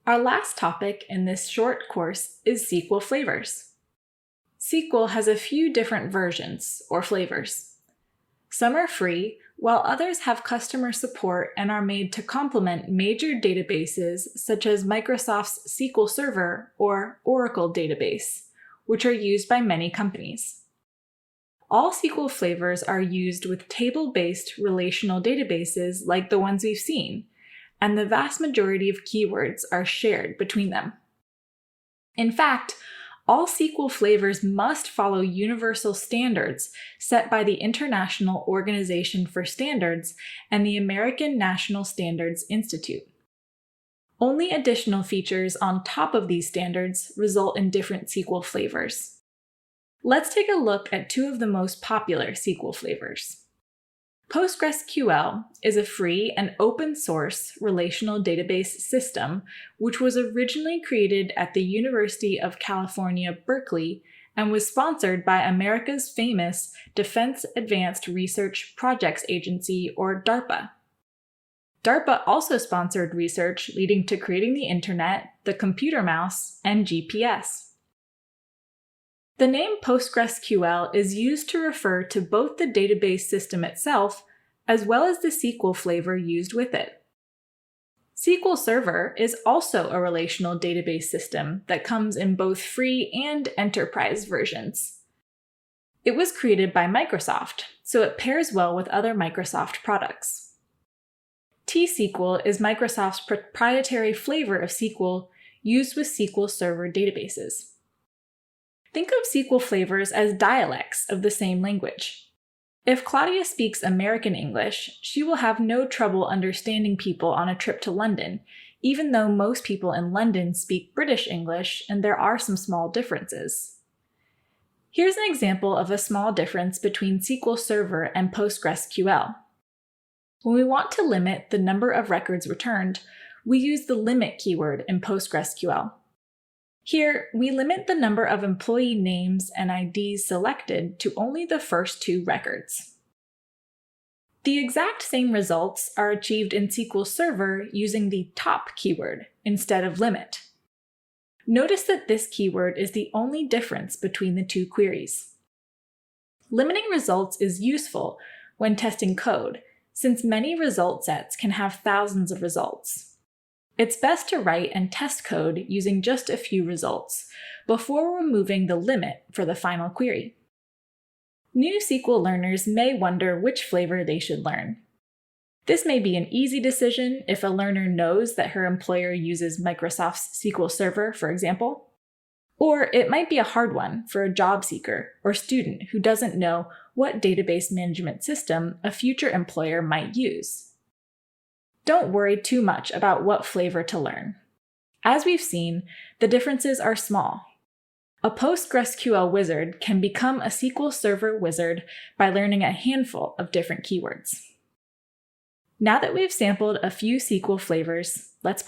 Our last topic in this short course is SQL Flavors. SQL has a few different versions, or flavors. Some are free, while others have customer support and are made to complement major databases such as Microsoft's SQL Server or Oracle database, which are used by many companies. All SQL flavors are used with table-based relational databases like the ones we've seen, and the vast majority of keywords are shared between them. In fact, all SQL flavors must follow universal standards set by the International Organization for Standards and the American National Standards Institute. Only additional features on top of these standards result in different SQL flavors. Let's take a look at two of the most popular SQL flavors. PostgreSQL is a free and open-source relational database system which was originally created at the University of California, Berkeley, and was sponsored by America's famous Defense Advanced Research Projects Agency, or DARPA. DARPA also sponsored research leading to creating the Internet, the computer mouse, and GPS. The name PostgreSQL is used to refer to both the database system itself as well as the SQL flavor used with it. SQL Server is also a relational database system that comes in both free and enterprise versions. It was created by Microsoft, so it pairs well with other Microsoft products. T-SQL is Microsoft's proprietary flavor of SQL used with SQL Server databases. Think of SQL flavors as dialects of the same language. If Claudia speaks American English, she will have no trouble understanding people on a trip to London, even though most people in London speak British English and there are some small differences. Here's an example of a small difference between SQL Server and PostgreSQL. When we want to limit the number of records returned, we use the limit keyword in PostgreSQL. Here, we limit the number of employee names and IDs selected to only the first two records. The exact same results are achieved in SQL Server using the top keyword instead of limit. Notice that this keyword is the only difference between the two queries. Limiting results is useful when testing code, since many result sets can have thousands of results. It's best to write and test code using just a few results before removing the limit for the final query. New SQL learners may wonder which flavor they should learn. This may be an easy decision if a learner knows that her employer uses Microsoft's SQL Server, for example. Or it might be a hard one for a job seeker or student who doesn't know what database management system a future employer might use. Don't worry too much about what flavor to learn. As we've seen, the differences are small. A PostgreSQL wizard can become a SQL Server wizard by learning a handful of different keywords. Now that we've sampled a few SQL flavors, let's practice.